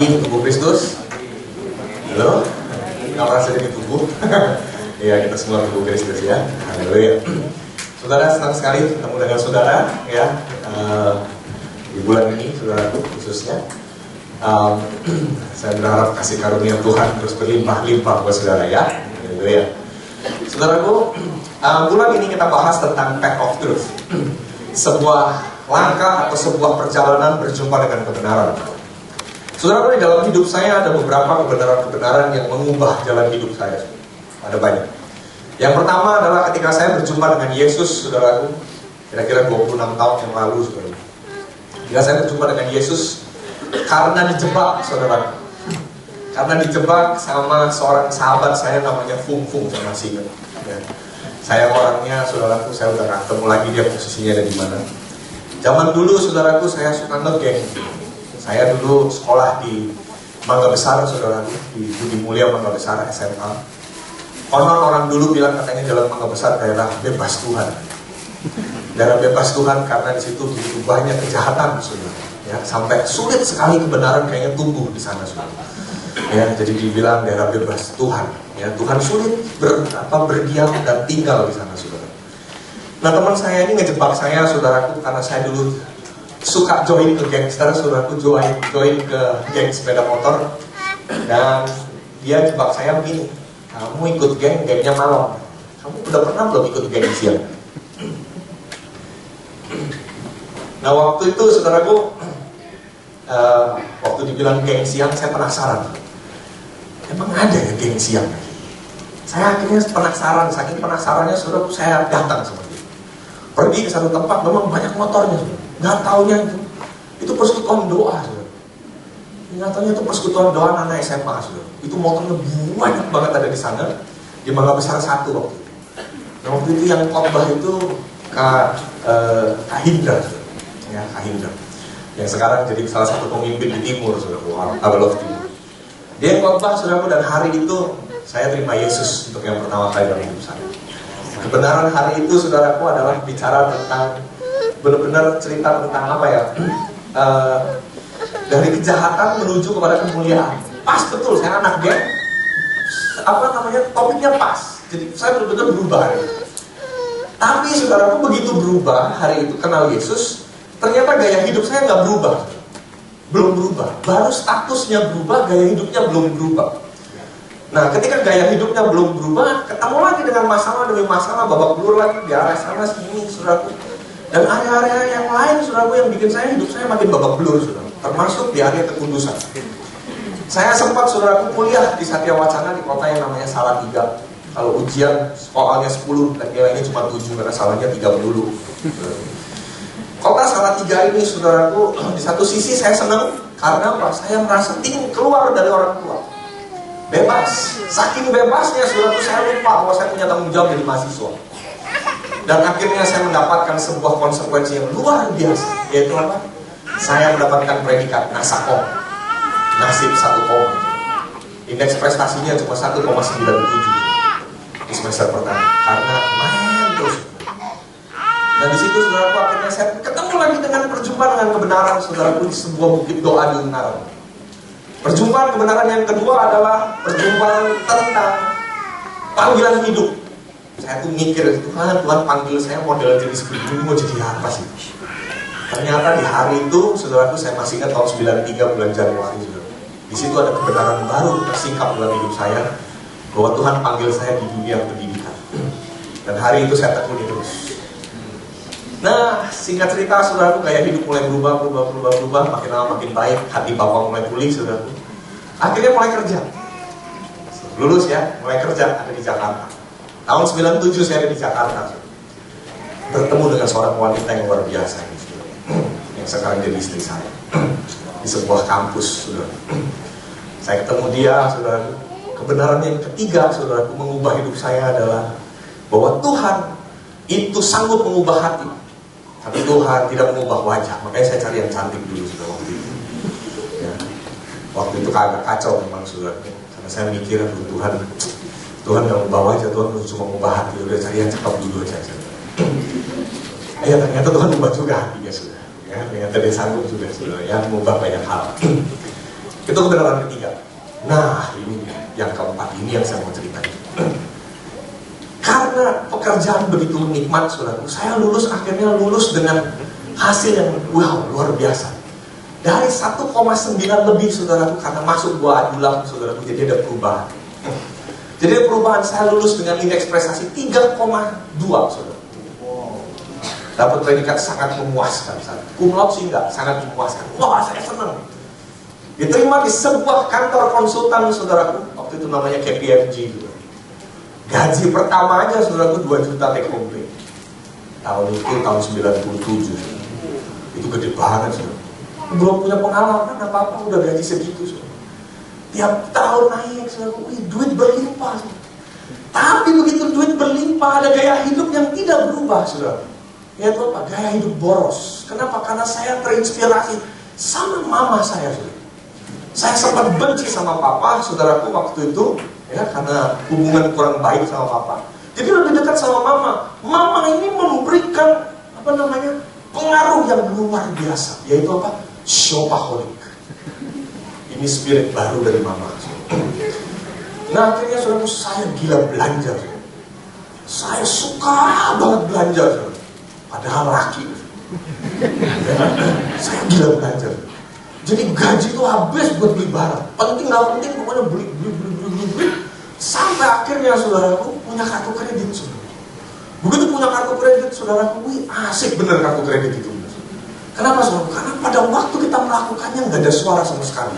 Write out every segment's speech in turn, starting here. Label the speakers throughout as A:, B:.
A: Tubuh Kristus. Halo, nggak merasa jadi tubuh? Ya, kita semua tubuh Kristus ya. Haleluya. Saudara, senang sekali ketemu dengan saudara ya di bulan ini, saudaraku khususnya. Saya berharap kasih karunia Tuhan terus berlimpah-limpah buat saudara ya. Haleluya. Saudaraku, bulan ini kita bahas tentang Path of Truth. Sebuah langkah atau sebuah perjalanan berjumpa dengan kebenaran. Saudara, di dalam hidup saya ada beberapa kebenaran-kebenaran yang mengubah jalan hidup saya. Ada banyak. Yang pertama adalah ketika saya berjumpa dengan Yesus, saudaraku, kira-kira 26 tahun yang lalu, saudara. Ketika saya berjumpa dengan Yesus, karena dijebak, saudara. Karena dijebak sama seorang sahabat saya namanya Fung, saya masih ingat. Ya. Saya orangnya, saudaraku, saya udah gak ketemu lagi dia posisinya ada di mana. Zaman dulu, saudaraku, saya suka ngegeng. Saya dulu sekolah di Mangga Besar, saudara, di Budi Mulia Mangga Besar SMA. Konon orang dulu bilang katanya jalan Mangga Besar daerah bebas Tuhan. Daerah bebas Tuhan karena di situ begitu banyak kejahatan, saudara. Ya, sampai sulit sekali kebenaran kayaknya tumbuh di sana, saudara. Ya, jadi dibilang daerah bebas Tuhan. Ya, Tuhan sulit berdiam dan tinggal di sana, saudara. Nah, teman saya ini ngejebak saya, saudaraku, karena saya dulu suka join ke gangster, saudaraku, join ke geng sepeda motor. Dan dia jebak saya begini, kamu ikut gengnya malam, kamu udah pernah belum ikut geng siang? Nah, waktu itu, saudaraku, waktu dibilang geng siang, saya penasaran, emang ada ya geng siang? Saya akhirnya penasaran, saking penasarannya, saudaraku, saya datang sama dia. Pergi ke satu tempat, memang banyak motornya, saudara. Nggak taunya itu persekutuan doa, saudara. Nggak taunya itu persekutuan doa anak SMA, saudara. Itu motornya banyak banget ada di sana, di Mangga Besar 1 waktu itu. Nah, waktu itu yang khotbah itu Kak Hindra, saudara. Ya, Kak Hindra, yang sekarang jadi salah satu pemimpin di Timur, saudara. Abalof Timur. Dia khotbah, saudara, dan hari itu saya terima Yesus untuk yang pertama kali dalam hidup saya. Kebenaran hari itu, saudaraku, adalah bicara tentang benar-benar cerita tentang apa ya, dari kejahatan menuju kepada kemuliaan. Pas betul, saya anak geng, topiknya pas. Jadi saya benar-benar berubah hari itu. Tapi saudaraku, begitu berubah hari itu kenal Yesus, ternyata gaya hidup saya nggak berubah, belum berubah. Baru statusnya berubah, gaya hidupnya belum berubah. Nah, ketika gaya hidupnya belum berubah, ketemu lagi dengan masalah demi masalah, babak belur lagi di arah sana sini, saudaraku. Dan area-area yang lain, saudaraku, yang bikin hidup saya makin babak belur, saudara. Termasuk di area kekudusan. Saya sempat, saudaraku, kuliah di Satya Wacana di kota yang namanya Salatiga. Kalau ujian soalnya 10 dan nilainya cuma 7 karena salahnya 3 dulu. Kota Salatiga ini, saudaraku, di satu sisi saya senang karena apa? Saya merasa keluar dari orang tua. Bebas. Saking bebasnya, saudaraku, saya lupa bahwa saya punya tanggung jawab jadi mahasiswa. Dan akhirnya saya mendapatkan sebuah konsekuensi yang luar biasa, yaitu apa? Saya mendapatkan predikat Nasakom, nasib 1, indeks prestasinya cuma 1,97 di semester pertama, karena main terus. Dan di situ, saudaraku, akhirnya saya ketemu lagi dengan perjumpaan dengan kebenaran, saudaraku, di sebuah bukit doa di Ungaran. Perjumpaan kebenaran yang kedua adalah perjumpaan tentang panggilan hidup. Saya tuh mikir, Tuhan panggil saya model jadi seperti ini, mau jadi apa sih? Ternyata di hari itu, saudaraku, saya masih ingat tahun 93 bulan Januari, saudara. Di situ ada kebenaran baru tersingkap dalam hidup saya, bahwa Tuhan panggil saya di dunia pendidikan. Dan hari itu saya tekuni terus. Nah, singkat cerita, saudaraku, gaya hidup mulai berubah, makin lama makin baik, hati Bapak mulai pulih, saudaraku. Akhirnya mulai kerja. Lulus ya, mulai kerja, ada di Jakarta. Tahun 97 saya ada di Jakarta, bertemu dengan seorang wanita yang luar biasa, yang sekarang jadi istri saya, di sebuah kampus, saudara. Saya ketemu dia, saudara. Kebenaran yang ketiga, saudaraku, mengubah hidup saya adalah bahwa Tuhan itu sanggup mengubah hati, tapi Tuhan tidak mengubah wajah. Makanya saya cari yang cantik dulu, saudara, waktu itu. Ya. Waktu itu agak kacau memang, saudara, karena saya mikir, Tuhan gak mengubah wajah, Tuhan cuma mengubah hati. Udah cari yang cakep dulu aja. Ya, ternyata Tuhan mengubah juga hatinya, sudah. Ya, ternyata dia sanggup juga, sudah. Ya, mengubah banyak hal. Itu kebenaran ketiga. Nah, ini yang keempat, ini yang saya mau ceritakan. Karena pekerjaan begitu nikmat, saudaraku, saya akhirnya lulus dengan hasil yang wow, luar biasa. Dari 1,9 lebih, saudaraku, karena masuk gua adulam, saudaraku, jadi ada perubahan. Jadi ada perubahan, saya lulus dengan indeks prestasi 3,2, saudara. Dapat predikat sangat memuaskan. Cum laude sih enggak, sangat memuaskan. Wah, saya senang. Diterima di sebuah kantor konsultan, saudaraku. Waktu itu namanya KPMG. Gaji pertamanya, saudaraku, 2 juta take home pay. Tahun itu, tahun 97. Itu gede banget, saudara. Belum punya pengalaman apa-apa, udah gaji segitu, saudara. Tiap tahun naik, saudaraku. Duit berlimpah, saudara. Tapi begitu duit berlimpah, ada gaya hidup yang tidak berubah, saudara. Yaitu apa? Gaya hidup boros. Kenapa? Karena saya terinspirasi sama mama saya, saudara. Saya sempat benci sama papa, saudaraku, waktu itu, ya, karena hubungan kurang baik sama papa. Jadi lebih dekat sama mama. Mama ini memberikan pengaruh yang luar biasa, yaitu apa? Shopaholic. Ini spirit baru dari mama. Nah, akhirnya saudaraku, saya gila belanja. Saya suka banget belanja, saudara. Padahal laki. Saya gila belanja. Jadi gaji itu habis buat beli barang. Penting nggak penting, pokoknya beli. Sampai akhirnya, saudaraku, punya kartu kredit, saudara. Begitu punya kartu kredit, saudaraku, asik bener kartu kredit itu. Kenapa, saudara? Karena pada waktu kita melakukannya nggak ada suara sama sekali.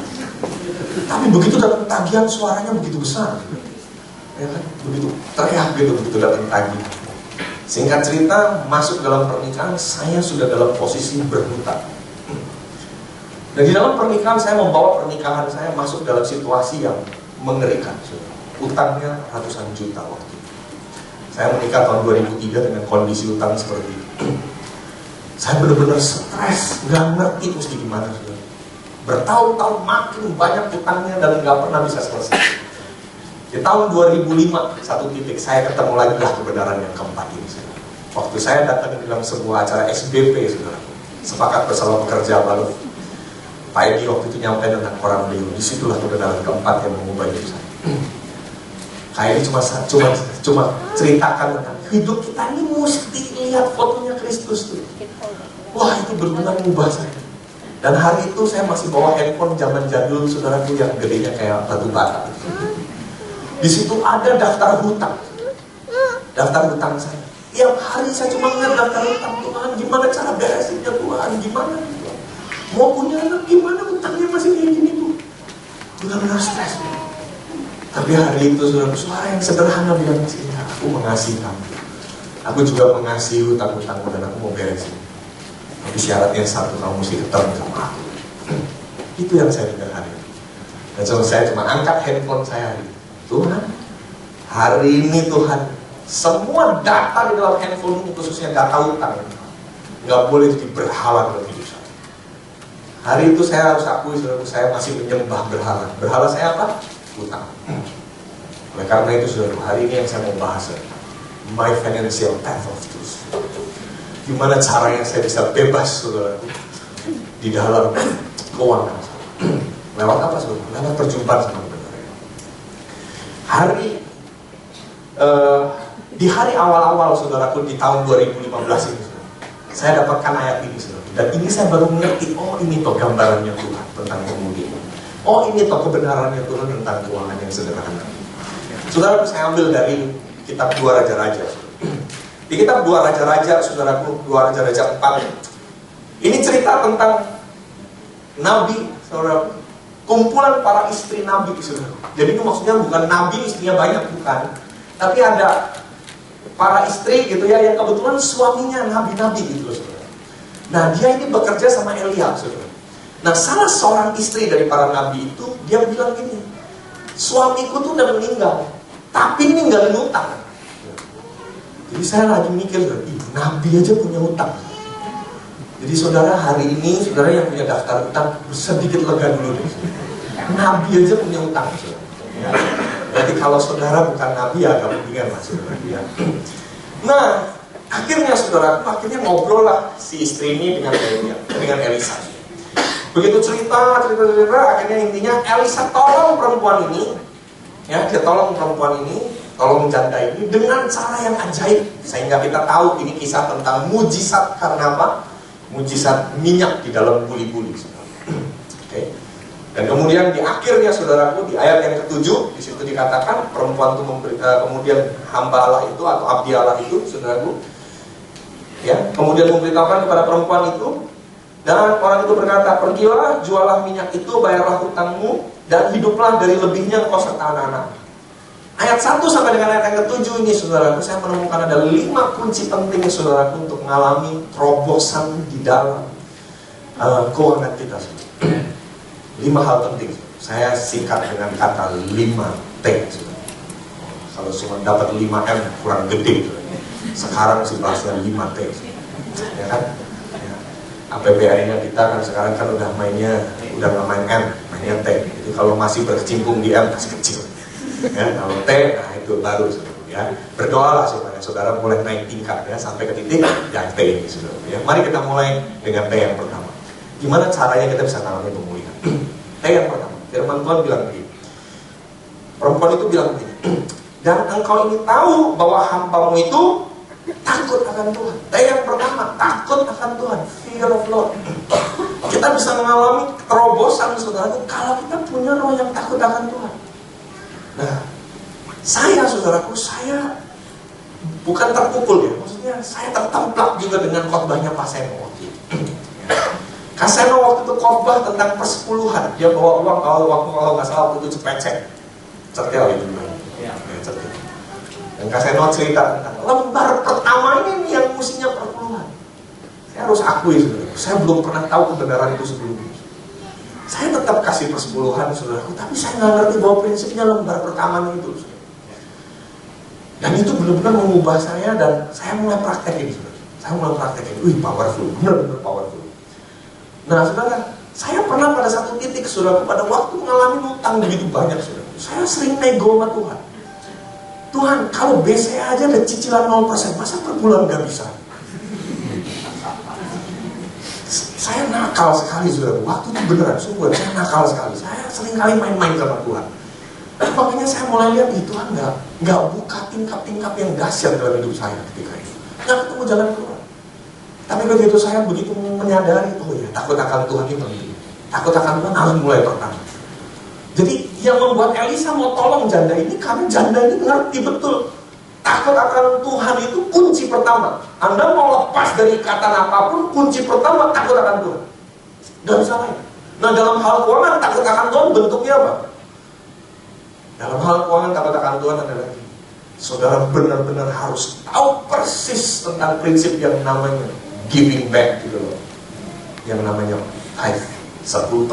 A: Tapi begitu datang tagihan, suaranya begitu besar. Ya kan? Begitu teriak gitu, begitu datang tagihan. Singkat cerita, masuk dalam pernikahan, saya sudah dalam posisi berhutang. Dan di dalam pernikahan, saya membawa pernikahan saya masuk dalam situasi yang mengerikan, saudara. Utangnya ratusan juta waktu itu. Saya menikah tahun 2003 dengan kondisi utang seperti itu. Saya benar-benar stres, nggak ngerti mesti gimana, saudara. Bertahun-tahun makin banyak utangnya dan nggak pernah bisa selesai. Di tahun 2005, satu titik saya ketemu lagi lah kebenaran yang keempat ini, saudara. Waktu saya datang di dalam sebuah acara SBP, saudara, sepakat bersama pekerja baru. Pak Edi waktu itu nyampe dengan orang beliau. Disitulah kebenaran keempat yang mengubah hidup saya. Kayak ini cuma ceritakan tentang hidup kita ini mesti lihat fotonya Kristus tuh. Wah, itu benar-benar mengubah saya. Dan hari itu saya masih bawa handphone zaman jadul, saudaraku, yang gedenya kayak batu bata. Di situ ada daftar hutang. Daftar hutang saya. Tiap hari saya cuma ngeliat daftar hutang. Tuhan, gimana cara beresinnya, Tuhan? Gimana? Mau punya anak, gimana hutangnya masih kayak gini tuh? Benar-benar stres. Tapi hari itu, saudara, suara yang sederhana bilang, aku mengasihi kamu. Aku juga mengasihi hutang-hutangmu dan aku mau beresin. Tapi syaratnya satu, kamu mesti ketemu sama aku. Itu yang saya dengar hari ini. Dan saya cuma angkat handphone saya hari ini. Tuhan, hari ini Tuhan, semua data di dalam handphone ini, khususnya data hutang, nggak boleh jadi berhala dalam hidup saya. Hari itu saya harus akui, saudara, saya masih menyembah berhala. Berhala saya apa? Hutang. Oleh karena itu, saudara, hari ini yang saya mau bahas, my financial path of truth. Gimana caranya saya bisa bebas, saudara, di dalam keuangan. Lewat apa, saudara? Lewat perjumpaan sama kebenaran. Di hari awal-awal, saudaraku, di tahun 2015 ini, saudara, saya dapatkan ayat ini, saudara. Dan ini saya baru mengerti, oh ini toh gambarannya Tuhan tentang kemudian. Oh ini toh kebenarannya Tuhan tentang keuangan yang sederhana. Saudaraku, saya ambil dari kitab 2 Raja-Raja. Di kitab 2 Raja-Raja, saudaraku, 2 Raja-Raja 4. Ini cerita tentang Nabi, saudaraku. Kumpulan para istri Nabi, saudaraku. Jadi itu maksudnya bukan Nabi istrinya banyak, bukan. Tapi ada para istri gitu ya, yang kebetulan suaminya Nabi-Nabi gitu loh, saudara. Nah, dia ini bekerja sama Elia, saudara. Nah, salah seorang istri dari para nabi itu, dia bilang gini, suamiku tuh udah meninggal, tapi ninggalin utang. Jadi saya lagi mikir, nabi aja punya utang. Jadi saudara, hari ini, saudara yang punya daftar utang, sedikit lega dulu deh. Nabi aja punya utang, saudara. Ya. Berarti kalau saudara bukan nabi, ya agak mendingan lah, saudara. Ya. Nah, akhirnya saudara, akhirnya ngobrol lah si istri ini dengan Elisa. Begitu cerita, akhirnya intinya Elisa tolong perempuan ini, ya, dia tolong perempuan ini, tolong janda ini dengan cara yang ajaib, sehingga kita tahu ini kisah tentang mujizat. Karena apa? Mujizat minyak di dalam buli-buli. Oke. Dan kemudian di akhirnya, saudaraku, di ayat yang ke-7 di situ dikatakan perempuan itu kemudian hamba Allah itu atau abdi Allah itu, saudaraku, ya, kemudian memberitahukan kepada perempuan itu, dan orang itu berkata, pergilah, jualah minyak itu, bayarlah hutangmu, dan hiduplah dari lebihnya engkau serta anak-anak. Ayat 1 sampai dengan ayat yang ke-7 ini, saudaraku, saya menemukan ada 5 kunci penting, saudaraku, untuk mengalami terobosan di dalam keuangan kita. 5 hal penting. Saya singkat dengan kata 5T. Kalau cuma dapat 5M kurang gede. Sekarang sih bahasnya 5T. Ya kan? Ya. APBN-nya kita kan sekarang kan udah nggak main M, mainnya T. Jadi kalau masih berkecimpung di M masih kecil. Ya, kalau T, nah itu baru, ya. Berdoalah supaya saudara mulai naik tingkat, ya, sampai ke titik yang T ini, saudara. Ya. Mari kita mulai dengan T yang pertama. Gimana caranya kita bisa mengalami pemulihan? T yang pertama, firman Tuhan bilang begini. Perempuan itu bilang begini, dan engkau ini tahu bahwa hambamu itu takut akan Tuhan. T yang pertama, takut akan Tuhan, fear of Lord. Kita bisa mengalami terobosan, saudara, kalau kita punya roh yang takut akan Tuhan. Nah, saudaraku, saya bukan terpukul, ya. Maksudnya saya tertemplak juga dengan khotbahnya Pak Seno waktu itu. Kak Seno waktu itu khotbah tentang persepuluhan. Dia bawa uang kalau nggak salah waktu itu cepecek. Cetel itu. Ya, cetel. Dan Kak Seno cerita tentang lembar pertama ini yang mestinya perpuluhan. Saya harus akui, saudara, saya belum pernah tahu kebenaran itu sebelumnya. Saya tetap kasih persepuluhan, saudaraku, tapi saya nggak ngerti bahwa prinsipnya lembar pertama itu. Dan itu benar-benar mengubah saya, dan saya mulai praktekin, saudara. Saya mulai praktekin, powerful, benar-benar powerful. Nah, saudara, saya pernah pada satu titik, saudaraku, pada waktu mengalami utang begitu banyak, saudara, saya sering nego sama Tuhan. Tuhan, kalau BC aja ada cicilan 0%, masa per bulan nggak bisa? Saya nakal sekali, saudara. Waktu itu beneran, sungguh, saya nakal sekali. Saya sering kali main-main sama Tuhan. Dan makanya saya mulai lihat, Tuhan nggak buka tingkap-tingkap yang dahsyat dalam hidup saya ketika itu. Nggak ketemu jalan keluar. Tapi begitu saya begitu menyadari, oh ya, takut akan Tuhan itu penting. Takut akan Tuhan harus mulai pertama. Jadi yang membuat Elisa mau tolong janda ini, karena janda ini ngerti betul. Takut akan Tuhan itu kunci pertama. Anda mau lepas dari ikatan apapun, kunci pertama takut akan Tuhan. Gak bisa lain. Nah, dalam hal keuangan, takut akan Tuhan bentuknya apa? Dalam hal keuangan, takut akan Tuhan adalah saudara benar-benar harus tahu persis tentang prinsip yang namanya giving back, gitu loh. Yang namanya tithe, 10%.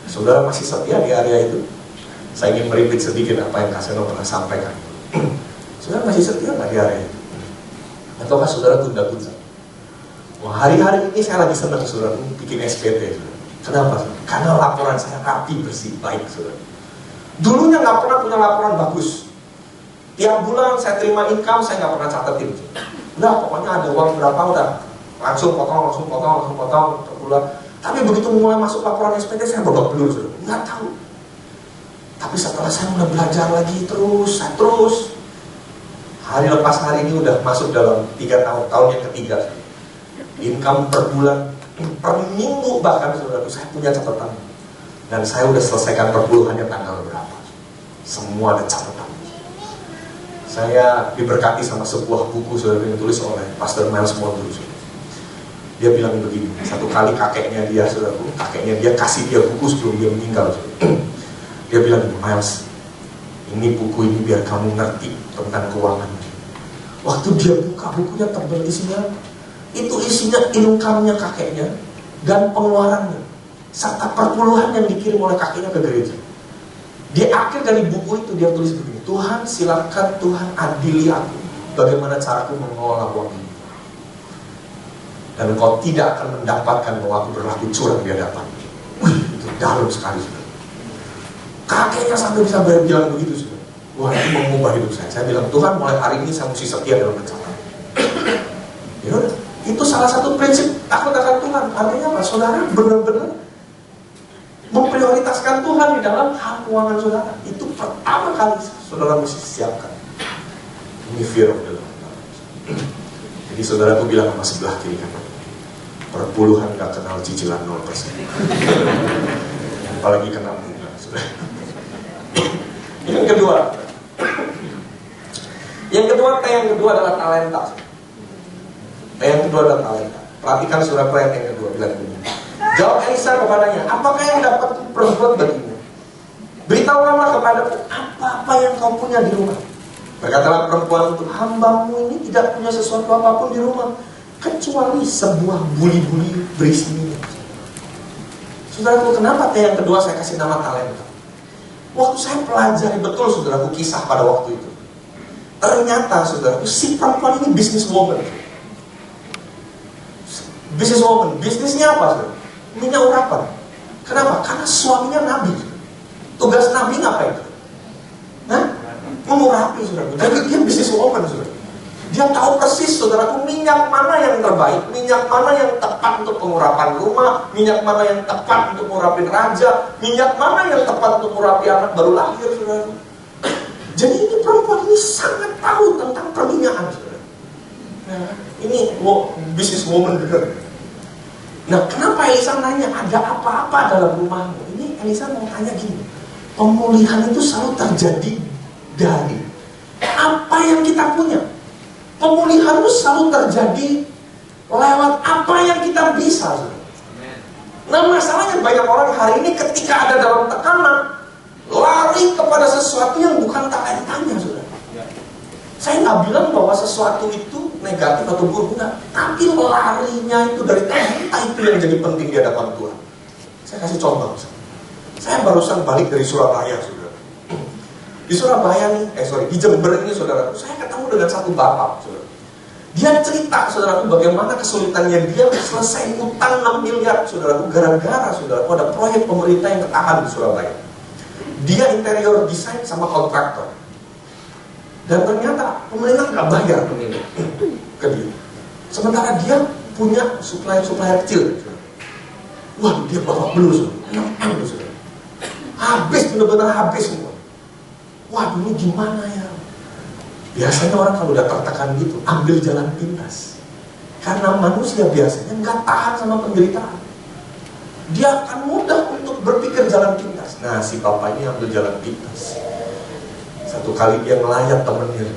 A: Saudara masih setia di area itu? Saya ingin meripit sedikit apa yang Kak Seno pernah sampaikan. Saudara masih setia nggak di area itu? Ataukah saudara tunda-tunda? Wah, hari-hari ini saya lagi senang, saudara, bikin SPT. Saudara. Kenapa? Karena laporan saya rapi, bersih, baik, saudara. Dulunya nggak pernah punya laporan bagus. Tiap bulan saya terima income, saya nggak pernah catetin. Udah, pokoknya ada uang berapa, udah langsung potong per bulan. Tapi begitu mulai masuk laporan SPT, saya babak belur, saudara. Nggak tahu. Tapi setelah saya mulai belajar lagi terus, hari lepas hari ini udah masuk dalam 3 tahun yang ketiga. Income per bulan, per minggu bahkan, saudaraku, saya punya catatan. Dan saya udah selesaikan perpuluhannya tanggal berapa. Semua ada catatan. Saya diberkati sama sebuah buku, saudara, yang ditulis oleh Pastor Miles Monroe. Dia bilang begini, satu kali kakeknya dia, saudaraku, kasih dia buku sebelum dia meninggal, saudara. Dia bilang, Miles, ini buku ini biar kamu ngerti tentang keuangan. Waktu dia buka bukunya, tebal isinya, itu isinya income-nya kakeknya dan pengeluarannya, serta perpuluhan yang dikirim oleh kakeknya ke gereja. Di akhir dari buku itu dia tulis begini, Tuhan, silakan Tuhan adili aku bagaimana caraku mengelola uang ini. Dan engkau tidak akan mendapatkan bahwa aku berlaku curang di hadapan. Itu dalam sekali, saudara. Kakeknya sampai bisa bilang begitu, saudara. Wah, itu mengubah hidup saya. Saya bilang, Tuhan, mulai hari ini saya mesti setia dalam pencapaian. Ya udah, Itu salah satu prinsip takut akan Tuhan. Artinya apa? Saudara benar-benar memprioritaskan Tuhan di dalam hal keuangan saudara. Itu pertama kali saudara mesti siapkan. Ini fear of the Lord. Jadi saudara tuh bilang sama sebelah kiri kan, perpuluhan gak kenal cicilan 0%. Apalagi kena bunga. Yang kedua adalah talenta. Yang kedua adalah talenta. Perhatikan surat ayat yang kedua bilang begini. Jawab Elisa kepadanya, apakah yang dapat perbuat bagimu? Beritahukanlah kepadaku apa-apa yang kau punya di rumah. Berkatalah perempuan itu, hambamu ini tidak punya sesuatu apapun di rumah kecuali sebuah buli-buli berisi minyak. Saudaraku, kenapa yang kedua saya kasih nama talenta? Waktu saya pelajari betul saudaraku kisah pada waktu itu, ternyata saudaraku si perempuan ini businesswoman. Bisnisnya apa saudara? Minyak urapan. Kenapa? Karena suaminya nabi. Tugas nabi ngapain? Mengurapi saudara. Jadi dia businesswoman saudara. Dia tahu persis saudaraku minyak mana yang terbaik, minyak mana yang tepat untuk pengurapan rumah, minyak mana yang tepat untuk mengurapi raja, minyak mana yang tepat untuk mengurapi anak baru lahir saudara. Jadi ini perempuan ini sangat tahu tentang perminyakan saudara. Nah, ini businesswoman benar. Nah, kenapa Elisa nanya ada apa-apa dalam rumahmu? Ini Elisa mau tanya gini, pemulihan itu selalu terjadi dari apa yang kita punya. Pemulihan itu selalu terjadi lewat apa yang kita bisa. Nah, masalahnya banyak orang hari ini ketika ada dalam tekanan lari kepada sesuatu yang bukan talentanya, saudara. Saya nggak bilang bahwa sesuatu itu negatif atau buruk, enggak. Tapi larinya itu dari talenta itu yang jadi penting di hadapan Tuhan. Saya kasih contoh. Saya barusan balik dari Surabaya, saudara. Di Surabaya nih, di Jember ini saudara, saya ketemu dengan satu bapak, saudara. Dia cerita, saudaraku, bagaimana kesulitannya dia selesai utang 6 miliar, saudaraku, gara-gara, saudaraku, ada proyek pemerintah yang ketahan di Surabaya. Dia interior design sama kontraktor. Dan ternyata pemerintah nggak bayar ke dia. Sementara dia punya supplier kecil. Wah, dia bawa belus, 6M, saudara. Habis, benar-benar habis semua. Waduh, ini gimana ya? Biasanya orang kalau udah tertekan gitu, ambil jalan pintas. Karena manusia biasanya nggak tahan sama penderitaan. Dia akan mudah untuk berpikir jalan pintas. Nah, si bapak ini ambil jalan pintas. Satu kali dia melayat temennya.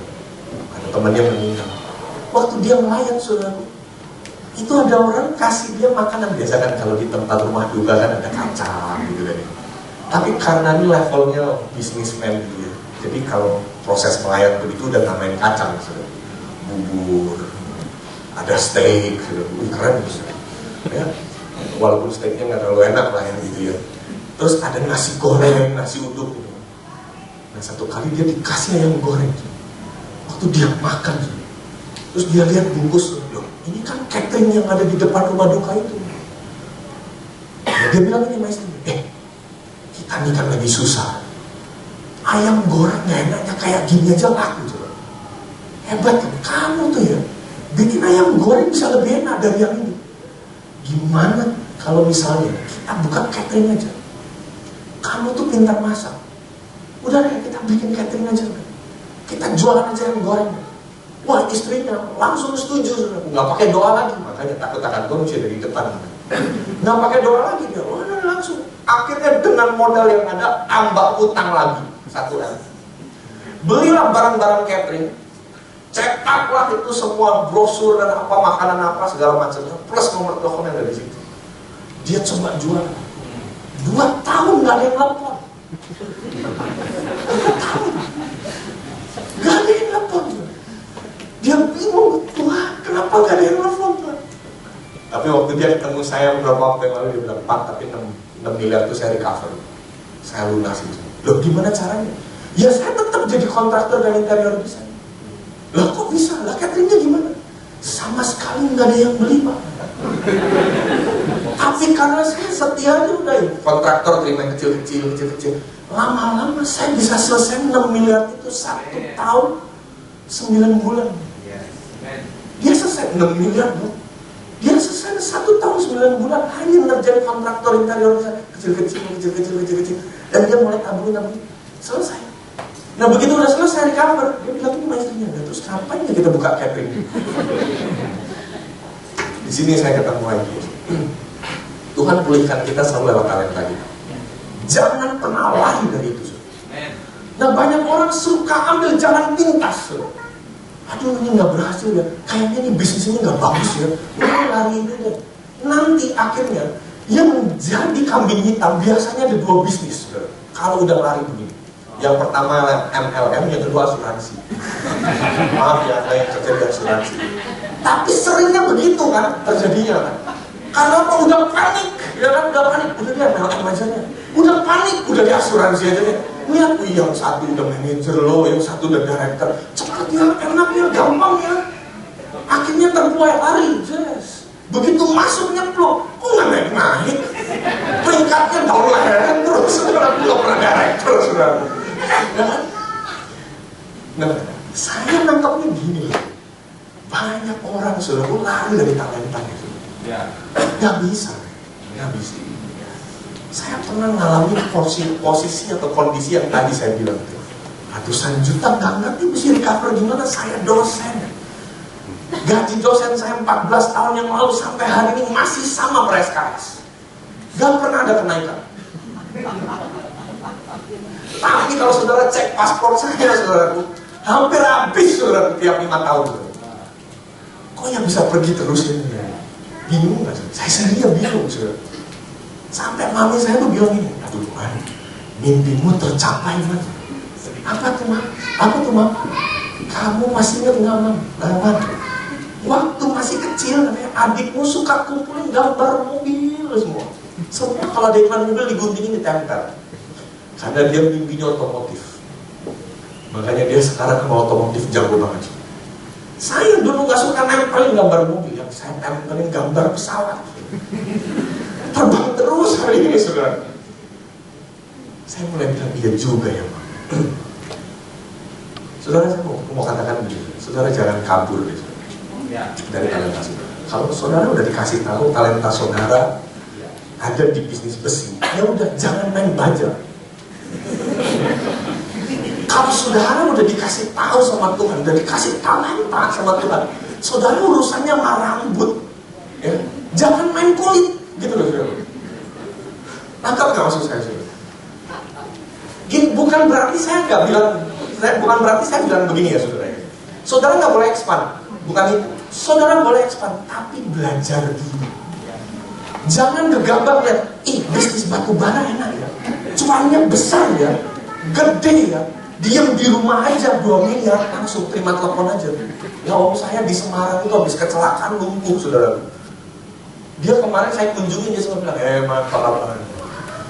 A: Ada temannya meninggal. Waktu dia melayat, saudara, itu ada orang kasih dia makanan. Biasa kan kalau di tempat rumah juga kan ada kacang gitu kan. Tapi karena ini levelnya businessman gitu ya. Jadi kalau proses melayat begitu udah namain kacang, saudara. Bubur, ada steak, saudara. Keren gitu. Ya. Walaupun steaknya nggak terlalu enak lah ya gitu ya. Terus ada nasi goreng, nasi uduk gitu. Nah, satu kali dia dikasih ayam goreng. Waktu dia makan, terus dia lihat bungkus, loh, ini kan catering yang ada di depan rumah duka itu. Dia bilang ini sama istrinya, kita ini kan lagi susah. Ayam goreng gak enaknya kayak gini aja laku, coba. Hebat kan, kamu tuh ya, bikin ayam goreng bisa lebih enak dari yang ini. Gimana kalau misalnya kita buka catering aja? Kamu tuh pintar masak. Udah deh, kita bikin catering aja. Kita jualan aja ayam goreng. Wah, istrinya langsung setuju. Nggak pakai doa lagi. Makanya takut-takut gue mesti dari depan. Nggak pakai doa lagi dia. Oh, langsung. Akhirnya dengan modal yang ada, tambah utang lagi 1M. Belilah barang-barang catering. Cetaklah itu semua brosur dan apa, makanan apa, segala macamnya. Plus nomor telepon yang ada di situ. Dia coba jual. 2 tahun nggak ada yang lapor. 2 tahun. Nggak ada yang lapor. Dia bingung, Tuhan, kenapa nggak ada yang lapor? Tapi waktu dia ketemu saya beberapa waktu yang lalu, dia bilang, Pak, tapi 6 miliar itu saya recover. Saya lunasi. Loh, gimana caranya? Ya saya tetap jadi kontraktor dan interior design. Lah kok bisa? Lah cateringnya gimana? Sama sekali nggak ada yang beli, Pak. Tapi karena saya setia juga ya, kontraktor terima yang kecil-kecil. Lama-lama saya bisa selesai 6 miliar itu 1 tahun 9 bulan. Dia selesai 6 miliar, Bu. Saya 1 tahun 9 bulan hanya ngerjain kontraktor interior kecil-kecil. Dan dia mulai tabung. Selesai. Nah begitu udah selesai recover, dia bilang sama istrinya, terus kapan ya kita buka catering? Di sini saya ketemu lagi. Tuhan pulihkan kita selalu lewat talenta kita. Jangan pernah lari dari itu. Nah banyak orang suka ambil jalan pintas. Aduh ini nggak berhasil ya, kayaknya ini bisnis ini nggak bagus ya. Udah lari ini deh. Nanti akhirnya yang jadi kambing hitam biasanya ada 2 bisnis. Kalau udah lari begini. Yang pertama MLM, yang kedua asuransi. Maaf ya, saya kerja di asuransi. Tapi seringnya begitu kan, terjadinya kan. Karena apa? Udah panik, ya kan? Udah panik, udah di MLM aja nya. Udah panik, udah di asuransi aja nya. Lihat, yang satu udah manajer lo, yang satu udah director. Cepat ya, enak ya, gampang ya. Akhirnya terbuai lari, yes. Begitu masuk nyemplung, kok nggak naik-naik? Peringkatnya down lereng terus, saudara, belum pernah director, saudara. Nah, saya nangkapnya gini, banyak orang saudara lari dari talentanya, nggak bisa. Saya pernah mengalami posisi atau kondisi yang tadi saya bilang itu, ratusan juta nggak ngerti mesti recover gimana. Saya dosen, gaji dosen saya 14 tahun yang lalu sampai hari ini masih sama per SKS, nggak pernah ada kenaikan. Tapi kalau saudara cek paspor saya, saudaraku, hampir habis saudara tiap 5 tahun. Kok yang bisa pergi terus ini? Bingung gak? Saya sendiri bingung, saudara. Sampai mami saya tuh bilang ini, aduh Tuhan, mimpimu tercapai, Man. Apa tuh, Ma? Kamu masih ingat nggak, Man? Waktu masih kecil, adikmu suka kumpulin gambar mobil semua. Semua kalau ada iklan mobil diguntingin, ditempel. Karena dia mimpinya otomotif. Makanya dia sekarang sama otomotif jago banget. Saya dulu gak suka nempelin gambar mobil, yang saya tempelin gambar pesawat. Terbang terus hari ini, saudara. Saya mulai bilang, iya juga ya, Bang. Saudara, saya mau katakan begini, saudara jangan kabur deh, saudara. Dari talenta saudara. Kalau saudara udah dikasih tahu talenta saudara ada di bisnis besi, ya udah jangan main baja. Kalau saudara udah dikasih tahu sama Tuhan, udah dikasih talenta sama Tuhan, saudara urusannya sama rambut, ya, jangan main kulit, gitu loh saudara. Nangkap nggak maksud saya, saudara? Gini, bukan berarti saya bilang begini ya, saudara. Saudara nggak boleh expand, bukan itu. Saudara boleh expand, tapi belajar dulu. Jangan gegabah lihat, bisnis batu bara enak ya, cuannya besar ya, gede ya, diam di rumah aja 2 miliar, langsung terima telepon aja. Ya om saya di Semarang itu habis kecelakaan lumpuh, saudara. Dia kemarin saya kunjungin, dia semua bilang, Man, apa kabar?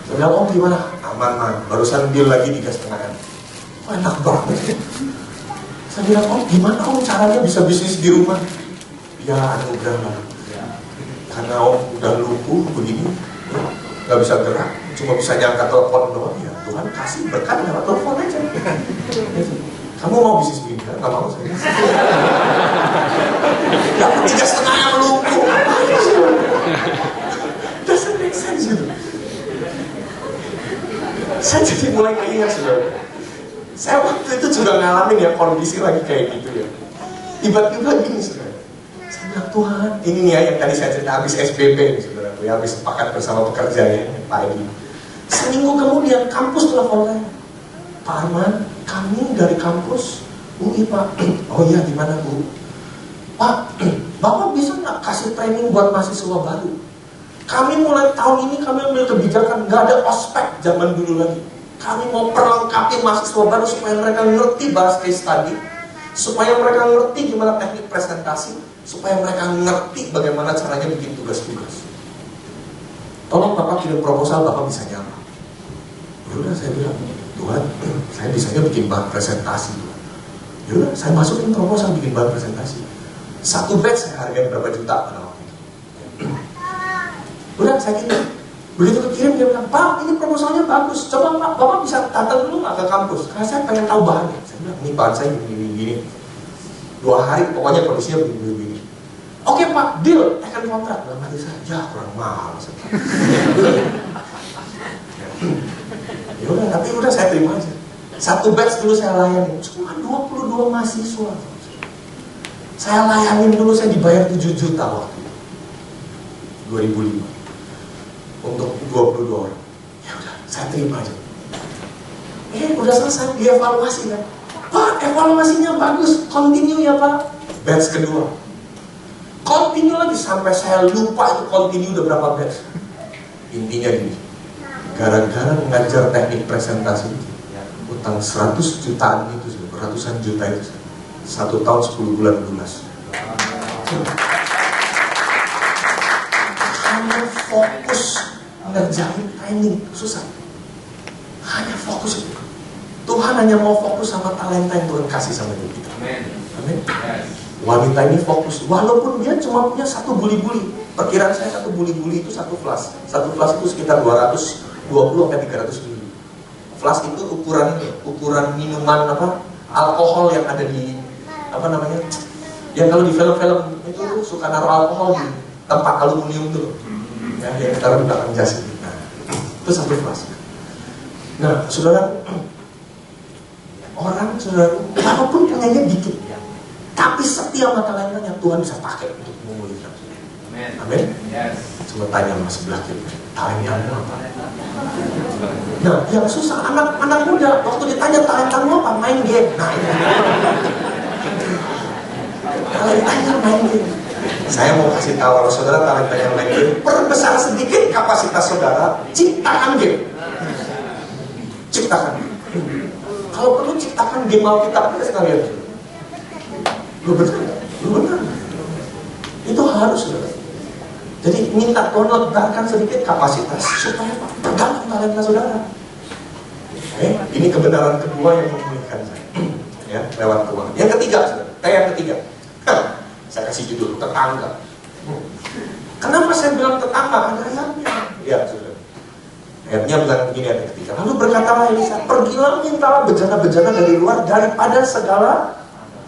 A: Saya bilang, om gimana? Aman, Man, barusan deal lagi 3,5 M. Oh, enak banget. Saya bilang, om gimana om caranya bisa bisnis di rumah? Ya anugerah lah. Karena om udah lumpuh begini, gak bisa gerak, cuma bisa nyangka telepon doang. Ya Tuhan kasih berkat lewat telepon aja. Kamu mau bisnis begini? Gak mau saya. Dapat 3,5 yang lumpuh. Doesn't make sense gitu. Saya jadi mulai keingat, saudara. Saya waktu itu juga ngalamin ya kondisi lagi kayak gitu ya. Tiba-tiba gini, saudara. Saya bilang, Tuhan, ini nih ya yang tadi saya cerita habis SBB nih, saudara. Ya habis sepakat bersama pekerjanya Pak Edi. Seminggu kemudian kampus telepon saya, Pak Arman, kami dari kampus UI Pak. Oh iya, gimana Bu? Pak, Bapak bisa nggak kasih training buat mahasiswa baru? Kami mulai tahun ini kami ambil kebijakan nggak ada ospek zaman dulu lagi. Kami mau perlengkapi mahasiswa baru supaya mereka ngerti bahas case study, supaya mereka ngerti gimana teknik presentasi, supaya mereka ngerti bagaimana caranya bikin tugas-tugas. Tolong Bapak kirim proposal, Bapak bisa nyapa. Yaudah saya bilang, Tuhan, saya bisanya bikin bahan presentasi. Yaudah saya masukin proposal bikin bahan presentasi. 1 batch saya hargain berapa juta pada waktu itu. Udah saya kirim. Begitu kekirim dia bilang, Pak ini proposalnya bagus, coba Pak, Bapak bisa datang dulu nggak ke kampus? Karena saya pengen tahu bahannya. Saya bilang, ini bahan saya gini-gini. 2 hari pokoknya kondisinya begini-begini. Oke Pak, deal, tekan kontrak. Dalam hati saya, ya kurang mahal. Ya udah, tapi udah saya terima aja. Satu batch dulu saya layani, cuma 22 mahasiswa. Saya layanin dulu, saya dibayar 7 juta waktu itu, 2005, untuk 22 orang. Ya udah, saya terima aja. Udah selesai, dievaluasi kan. Pak, evaluasinya bagus, continue ya Pak. Batch kedua, continue lagi, sampai saya lupa itu continue udah berapa batch. Intinya gini, gara-gara ngajar teknik presentasi, utang 100 jutaan itu, ratusan juta itu, 1 tahun 10 bulan lunas. Hanya fokus ngerjain training, susah. Hanya fokus itu. Tuhan hanya mau fokus sama talenta yang Tuhan kasih sama kita. Amin. Wanita ini fokus, walaupun dia cuma punya 1 buli-buli. Perkiraan saya 1 buli-buli itu 1 flash. 1 flash itu sekitar 220-300 ml. Flash itu ukuran minuman alkohol yang ada di yang kalau di film-film itu suka naruh alkohol di tempat aluminium tuh, ya, yang taruh di belakang jas itu. Nah, itu 1 flash. Nah, saudara, saudara, walaupun punyanya dikit, tapi setiap talentanya Tuhan bisa pakai untuk memulihkan. Amin. Coba tanya sama sebelah kiri, talentamu apa? Nah, yang susah anak muda waktu ditanya talentamu apa, main game. Nah, talentanya main game. Saya mau kasih tahu kalau saudara talentanya main game, perbesar sedikit kapasitas saudara, ciptakan game. Ciptakan. Kalau perlu ciptakan game Alkitab kita sekalian. Lu benar. Itu harus, saudara. Jadi minta Tuhan lebarkan sedikit kapasitas supaya tergantung talenta saudara. Ini kebenaran kedua yang memulihkan saya. Ya, lewat keuangan. Yang ketiga, saudara. Yang ketiga. Saya kasih judul tetangga. Kenapa saya bilang tetangga? Ada ayatnya. Ya, saudara. Ayatnya bilang begini, ayat ketiga. Lalu berkatalah Elisa, pergilah mintalah bejana-bejana dari luar daripada segala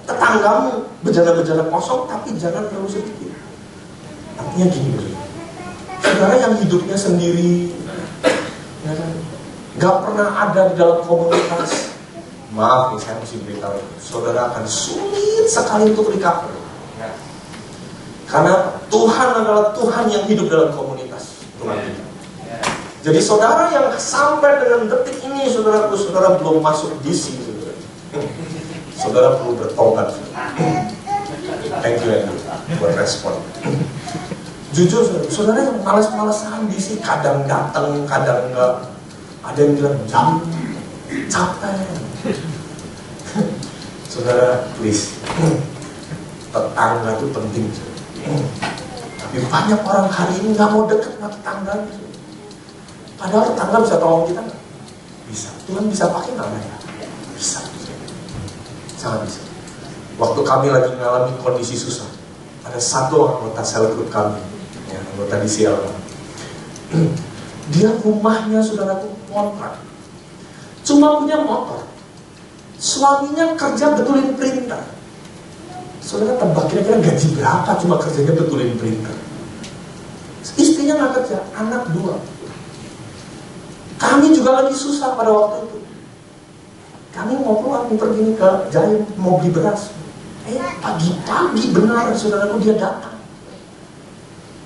A: tetanggamu, bejana-bejana kosong, tapi jangan terlalu sedikit. Artinya gini, saudara yang hidupnya sendiri, ya kan, gak pernah ada di dalam komunitas. Maaf nih, saya mesti beritahu, saudara akan sulit sekali untuk recover. Karena Tuhan adalah Tuhan yang hidup dalam komunitas. Tuhan kita. Jadi saudara yang sampai dengan detik ini, saudara belum masuk DC, saudara perlu bertobat. Thank you Andrew buat respon. Jujur, saudara yang malas-malasan DC, kadang datang, kadang enggak. Ada yang bilang jam, capek. Saudara, please, tetangga itu penting. Tapi banyak orang hari ini nggak mau dekat sama tetangganya. Padahal tetangga bisa tolong kita nggak? Bisa. Tuhan bisa pakai nggak mereka? Bisa. Sangat bisa. Waktu kami lagi mengalami kondisi susah, ada satu anggota sel group kami, ya, anggota di CL. Dia rumahnya saudaraku kontrak, cuma punya motor. Suaminya kerja betulin printer. Saudara tebak kira-kira gaji berapa cuma kerjanya betulin printer? Istrinya nggak kerja, anak 2. Kami juga lagi susah pada waktu itu. Kami mau keluar, mau pergi ke Giant, mau beli beras. Pagi-pagi benar saudaraku dia datang.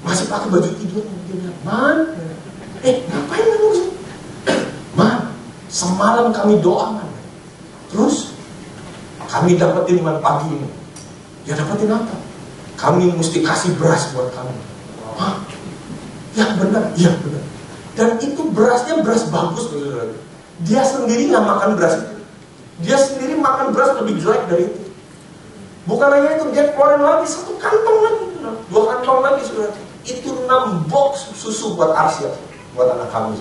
A: Masih pakai baju tidur. Dia bilang, Man, ngapain kamu sih? Man, semalam kami doa, Man. Terus kami dapetin Man pagi ini. Ya dapetin apa? Kami mesti kasih beras buat kamu. Hah? Ya benar, iya benar. Dan itu berasnya beras bagus, saudara. Dia sendiri nggak makan beras itu. Dia sendiri makan beras lebih jelek dari itu. Bukan hanya itu, dia keluarin lagi 1 kantong lagi, 2 kantong lagi, saudara. Itu 6 box susu buat Arsya, buat anak kami.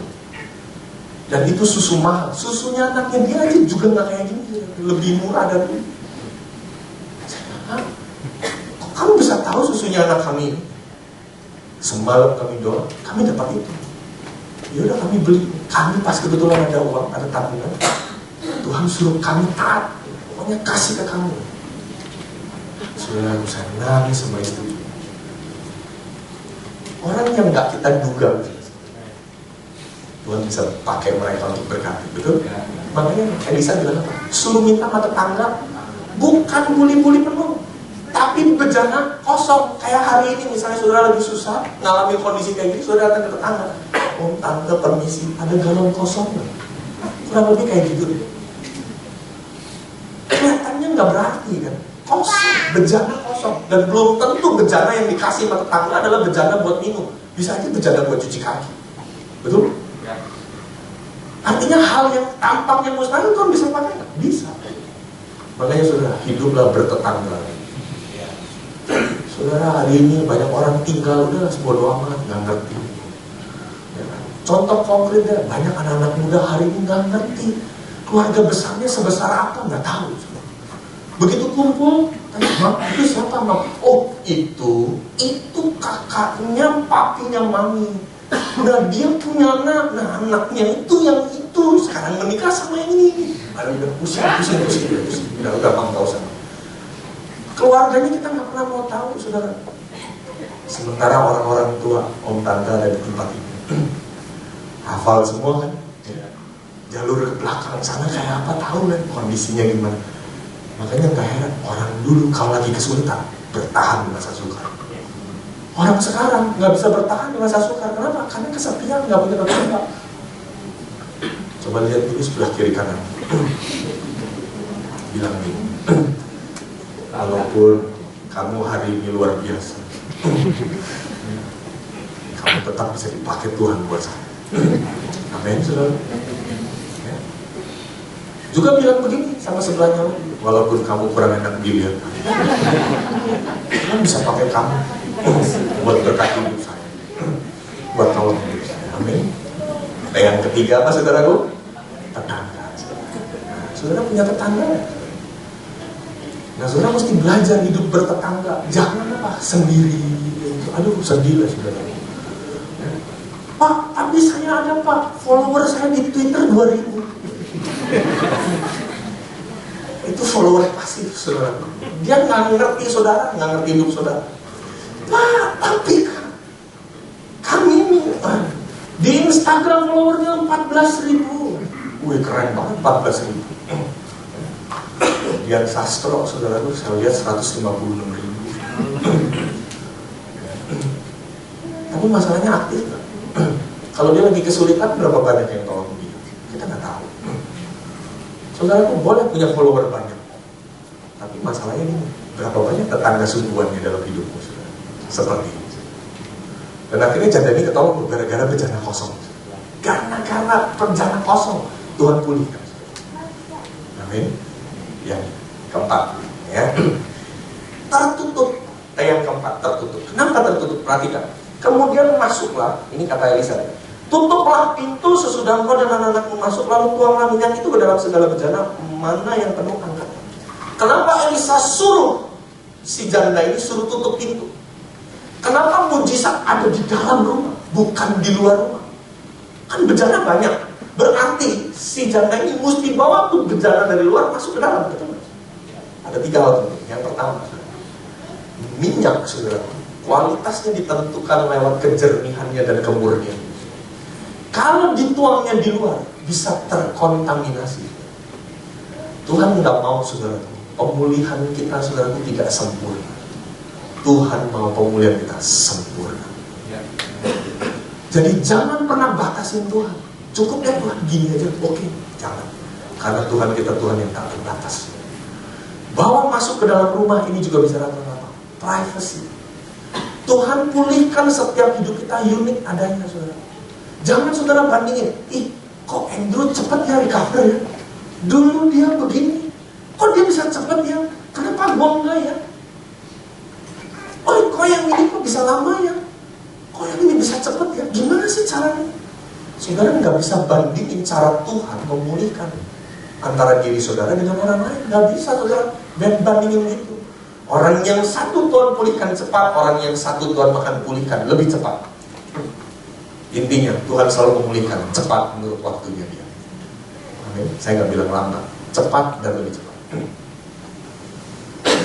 A: Dan itu susu mahal. Susunya anaknya dia aja juga nggak kayak gini, lebih murah dari itu. Kok kamu bisa tahu susunya anak kami? Semalam kami doa, kami dapat itu. Ya udah kami beli. Kami pas kebetulan ada uang, ada tabungan. Tuhan suruh kami taat, pokoknya kasih ke kamu. Saudara, saya nangis sama istri. Orang yang nggak kita duga, Tuhan bisa pakai mereka untuk berkati, betul? Makanya Elisa bilang apa? Suruh minta sama tetangga, bukan buli-buli penuh, tapi bejana kosong. Kayak hari ini misalnya saudara lagi susah, ngalami kondisi kayak gini, saudara datang ke tetangga, oh tante permisi, ada galon kosong nggak? Kurang lebih kayak gitu deh. Kelihatannya nggak berarti kan, kosong, bejana kosong. Dan belum tentu bejana yang dikasih sama tetangga adalah bejana buat minum, bisa aja bejana buat cuci kaki, betul? Artinya hal yang tampaknya mustahil Tuhan bisa pakai nggak? Bisa. Makanya saudara, hiduplah bertetangga. Saudara, hari ini banyak orang tinggal udah sebodo amat, nggak ngerti. Ya kan? Contoh konkretnya, banyak anak-anak muda hari ini nggak ngerti keluarga besarnya sebesar apa, nggak tahu. Begitu kumpul, tanya, Mak, itu siapa, Mak? Oh, itu kakaknya, papinya mami. Udah dia punya anak, nah anaknya itu yang itu sekarang menikah sama yang ini. Udah pusing, udah kamu tahu sama. Keluarganya kita nggak pernah mau tahu, saudara. Sementara orang-orang tua, om tante ada di tempat ini, hafal semua kan? Jalur ke belakang sana kayak apa, tahu kan kondisinya gimana. Makanya nggak heran orang dulu kalau lagi kesulitan bertahan di masa sukar. Orang sekarang nggak bisa bertahan di masa sukar. Kenapa? Karena kesepian, nggak punya tetangga. Coba lihat dulu sebelah kiri kanan. Bilang gini, walaupun kamu hari ini luar biasa, kamu tetap bisa dipakai Tuhan buat saya. Amin, saudara. Ya. Juga bilang begini sama sebelahnya, walaupun kamu kurang enak dilihat, Tuhan bisa pakai kamu buat berkati hidup saya, buat tolong hidup saya. Amin. Nah, yang ketiga apa, saudaraku? Tetangga. Nah, saudara punya tetangga. Nah, saudara mesti belajar hidup bertetangga. Jangan apa sendiri. Aduh, sedih lah saudara. Pak, tapi saya ada Pak, follower saya di Twitter 2000. Itu follower pasif, saudara. Dia nggak ngerti saudara, nggak ngerti hidup saudara. Pak, tapi kami ini di Instagram followernya 14.000. Wih, keren banget 14.000. Dian Sastro, saudara tuh saya lihat 156.000. Tapi masalahnya aktif kan? Kalau dia lagi kesulitan, berapa banyak yang tolong dia? Kita nggak tahu. Saudara tuh boleh punya follower banyak, tapi masalahnya ini, berapa banyak tetangga sungguhannya dalam hidupmu, saudara? Seperti ini. Dan akhirnya janda ini ketolong gara-gara bejana kosong. Karena bejana kosong, Tuhan pulihkan. Amin. Yang keempat, ya, tertutup. Yang keempat, tertutup. Kenapa tertutup? Perhatikan. Kemudian masuklah, ini kata Elisa, tutuplah pintu sesudah engkau dan anak-anakmu masuk, lalu tuanglah minyak itu ke dalam segala bejana, mana yang penuh angkat. Kenapa Elisa suruh si janda ini suruh tutup pintu? Kenapa mujizat ada di dalam rumah, bukan di luar rumah? Kan bejana banyak. Berarti si janda ini mesti bawa tuh bejana dari luar masuk ke dalam, betul? Ada 3 hal penting. Yang pertama, minyak, saudara, kualitasnya ditentukan lewat kejernihannya dan kemurnian. Kalau dituangnya di luar, bisa terkontaminasi. Tuhan nggak mau, saudara, pemulihan kita, saudara, tidak sempurna. Tuhan mau pemulihan kita sempurna. Jadi jangan pernah batasin Tuhan. Cukup ya Tuhan gini aja, oke, jangan. Karena Tuhan kita Tuhan yang tak terbatas. Bawa masuk ke dalam rumah ini juga bisa apa? Privacy. Tuhan pulihkan setiap hidup kita unik adanya, saudara. Jangan saudara bandingin, kok Andrew cepat ya recover ya? Dulu dia begini, kok dia bisa cepat ya? Kenapa gua enggak ya? Oh, kok yang ini kok bisa lama ya? Kok yang ini bisa cepat ya? Gimana sih caranya? Saudara nggak bisa bandingin cara Tuhan memulihkan antara diri saudara dengan orang lain. Nggak bisa, saudara bandingin gitu. Orang yang satu Tuhan pulihkan cepat, orang yang satu Tuhan makan pulihkan lebih cepat. Intinya Tuhan selalu memulihkan cepat menurut waktunya dia. Amin. Saya nggak bilang lambat, cepat dan lebih cepat.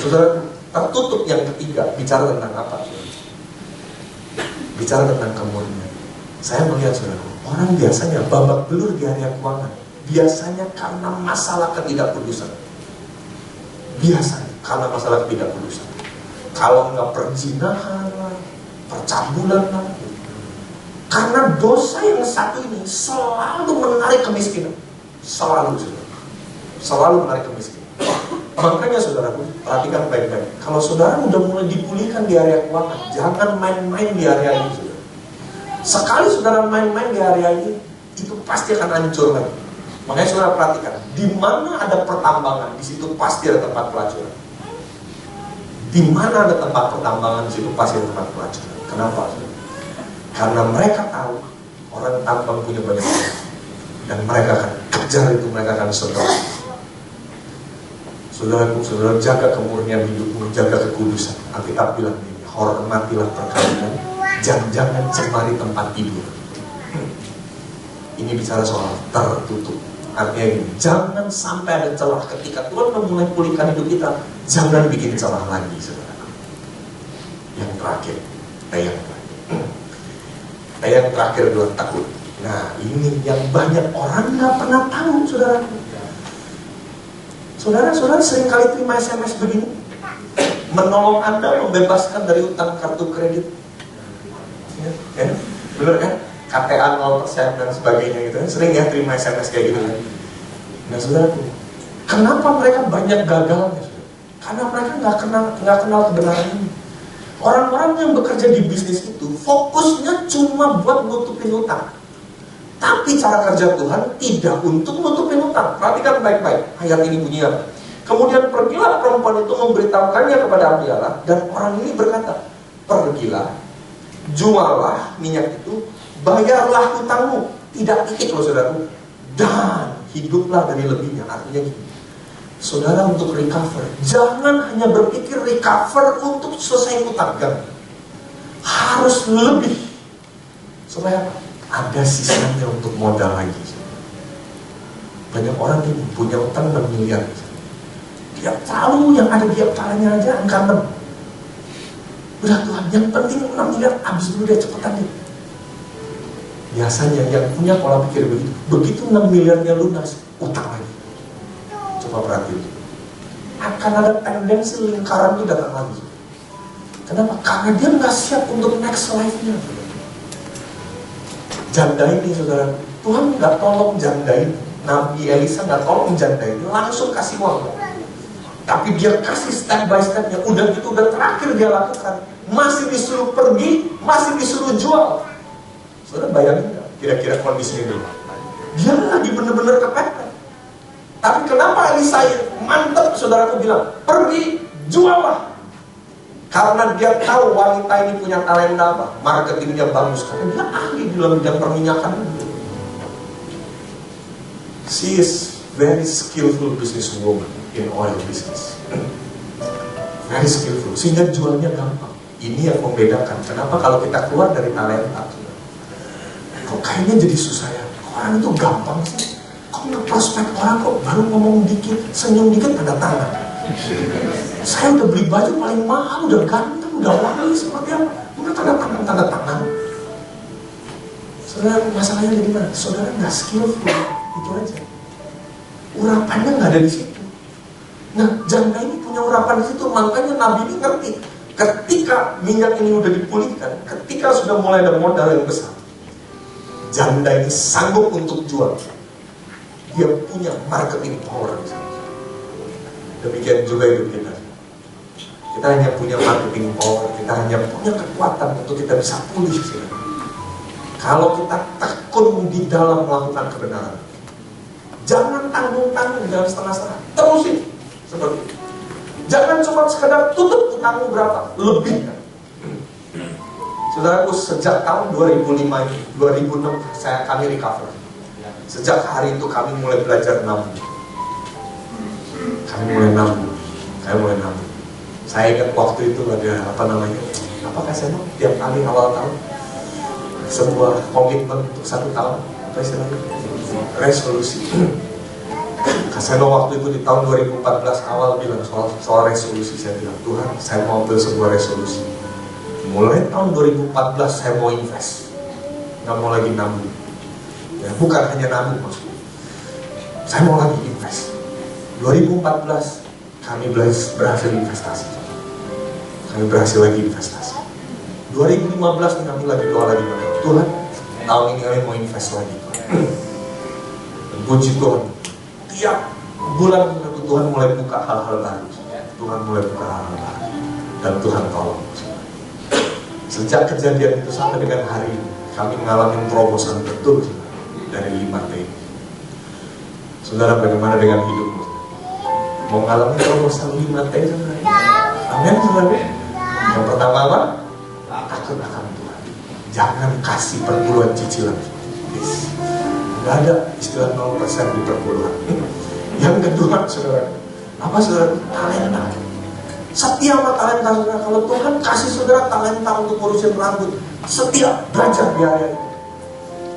A: Saudara, tertutup yang ketiga bicara tentang apa? bicara tentang kemurnian. Saya melihat saudara, orang biasanya babak belur di area keuangan, biasanya karena masalah ketidakkudusan. Biasanya karena masalah ketidakkudusan. Kalau nggak perzinahan lah, percabulan lah. Karena dosa yang satu ini selalu menarik kemiskinan. Selalu menarik kemiskinan. Makanya saudaraku, perhatikan baik-baik. Kalau saudara udah mulai dipulihkan di area keuangan, jangan main-main di area ini, saudara. Sekali saudara main-main di area ini, itu pasti akan hancur lagi. Makanya saudara perhatikan, di mana ada pertambangan, di situ pasti ada tempat pelacuran. Di mana ada tempat pertambangan, di situ pasti ada tempat pelacuran. Kenapa, saudara? Karena mereka tahu orang tambang punya banyak uang, dan mereka akan kejar itu, mereka akan sedot. Saudara jaga kemurnian hidupmu, jaga kekudusan. Alkitab bilang ini, hormatilah perkawinan, jangan cemari tempat tidur. Ini bicara soal tertutup. Artinya ini, jangan sampai ada celah ketika Tuhan memulai pulihkan hidup kita. Jangan bikin celah lagi, saudara. Yang terakhir, yang terakhir adalah takut. Nah, ini yang banyak orang nggak pernah tahu, saudara. Saudara sering kali terima SMS begini, menolong Anda membebaskan dari utang kartu kredit, ya? Bener kan? KTA 0% dan sebagainya gitu. Sering ya terima SMS kayak gitu. Nah saudaraku, kenapa mereka banyak gagalnya? Karena mereka nggak kenal kebenaran ini. Orang-orang yang bekerja di bisnis itu fokusnya cuma buat nutupin utang. Tapi cara kerja Tuhan tidak untuk nutupin utang. Perhatikan baik-baik, ayat ini bunyi apa? Kemudian pergilah perempuan itu memberitahukannya kepada Abialah, dan orang ini berkata, pergilah, jualah minyak itu, bayarlah hutangmu. Tidak titik loh saudaraku, dan hiduplah dari lebihnya. Artinya gini, saudara untuk recover, jangan hanya berpikir recover untuk selesai hutang, kan? Harus lebih. Supaya apa? Ada sisanya untuk modal lagi. Banyak orang ini punya utang 6 miliar. Dia tahu yang ada di kepalanya aja angka 6. Udah Tuhan, yang penting 6 miliar habis dulu deh, cepetan deh. Biasanya yang punya pola pikir begitu. Begitu 6 miliarnya lunas, utang lagi. Coba perhatiin. Akan ada tendensi lingkaran itu datang lagi. Kenapa? Karena dia nggak siap untuk next life-nya. Janda ini saudara, Tuhan nggak tolong janda ini. Nabi Elisa nggak tolong janda ini, langsung kasih uang. Tapi dia kasih step by stepnya. Udah gitu, udah terakhir dia lakukan, masih disuruh pergi, masih disuruh jual. Saudara bayangin nggak kira-kira kondisinya dulu? Dia lagi bener-bener kepepet. Tapi kenapa Elisa mantep, saudaraku bilang, pergi, juallah. Karena dia tahu wanita ini punya talenta apa? Marketingnya bagus. Karena dia ahli di dalam bidang perminyakan. She is very skillful businesswoman in oil business. Very skillful. Sehingga jualnya gampang. Ini yang membedakan. Kenapa kalau kita keluar dari talenta? Kok kayaknya jadi susah ya? Orang itu gampang sih. Kok nge-prospek orang kok baru ngomong dikit, senyum dikit tanda tangan. Saya udah beli baju paling mahal, udah ganteng, udah wangi seperti apa? Udah tanda tangan. Saudara, masalahnya di mana? Saudara nggak skillful, itu aja. Urapannya nggak ada di situ. Nah, janda ini punya urapan di situ, makanya Nabi ini ngerti. Ketika minyak ini udah dipulihkan, ketika sudah mulai ada modal yang besar, janda ini sanggup untuk jual. Dia punya marketing power. Demikian juga hidup kita. Kita hanya punya marketing power, kita hanya punya kekuatan untuk kita bisa pulih. Kalau kita tekun di dalam melakukan kebenaran, jangan tanggung-tanggung, jangan setengah-setengah, terusin seperti itu. Jangan cuma sekedar tutup utangmu berapa, lebih kan. Saudaraku, sejak tahun 2005 ini, 2006 kami recover. Sejak hari itu kami mulai belajar nabung. Kami mulai nabung. Saya ingat waktu itu ada apa kasihnya tiap kali awal tahun, sebuah komitmen untuk 1 tahun, apa istilahnya, resolusi. Kasihnya waktu itu di tahun 2014 awal bilang soal resolusi. Saya bilang, Tuhan, saya mau ambil sebuah resolusi. Mulai tahun 2014 saya mau invest, nggak mau lagi nabung. Ya, bukan hanya nabung maksudnya, saya mau lagi invest. 2014 kami berhasil investasi. Kami berhasil lagi investasi. 2015 ini kami lagi doa lagi, Tuhan, tahun ini kami mau invest lagi. Dan puji Tuhan, tiap bulan Tuhan mulai buka hal-hal baru. Tuhan mulai buka hal-hal baru. Dan Tuhan tolong. Sejak kejadian itu sampai dengan hari ini, kami mengalami terobosan betul dari 5T. Saudara, bagaimana dengan hidupmu? Mau mengalami terobosan 5T, saudara? Amin, saudara. Yang pertama apa? Takut akan Tuhan. Jangan kasih perpuluhan cicilan. Yes. Gak ada istilah 0% di perpuluhan. Yang kedua, saudara, apa saudara? Talenta. Setia sama talenta, saudara. Kalau Tuhan kasih saudara talenta untuk ngurusin rambut, setia, belajar di area itu.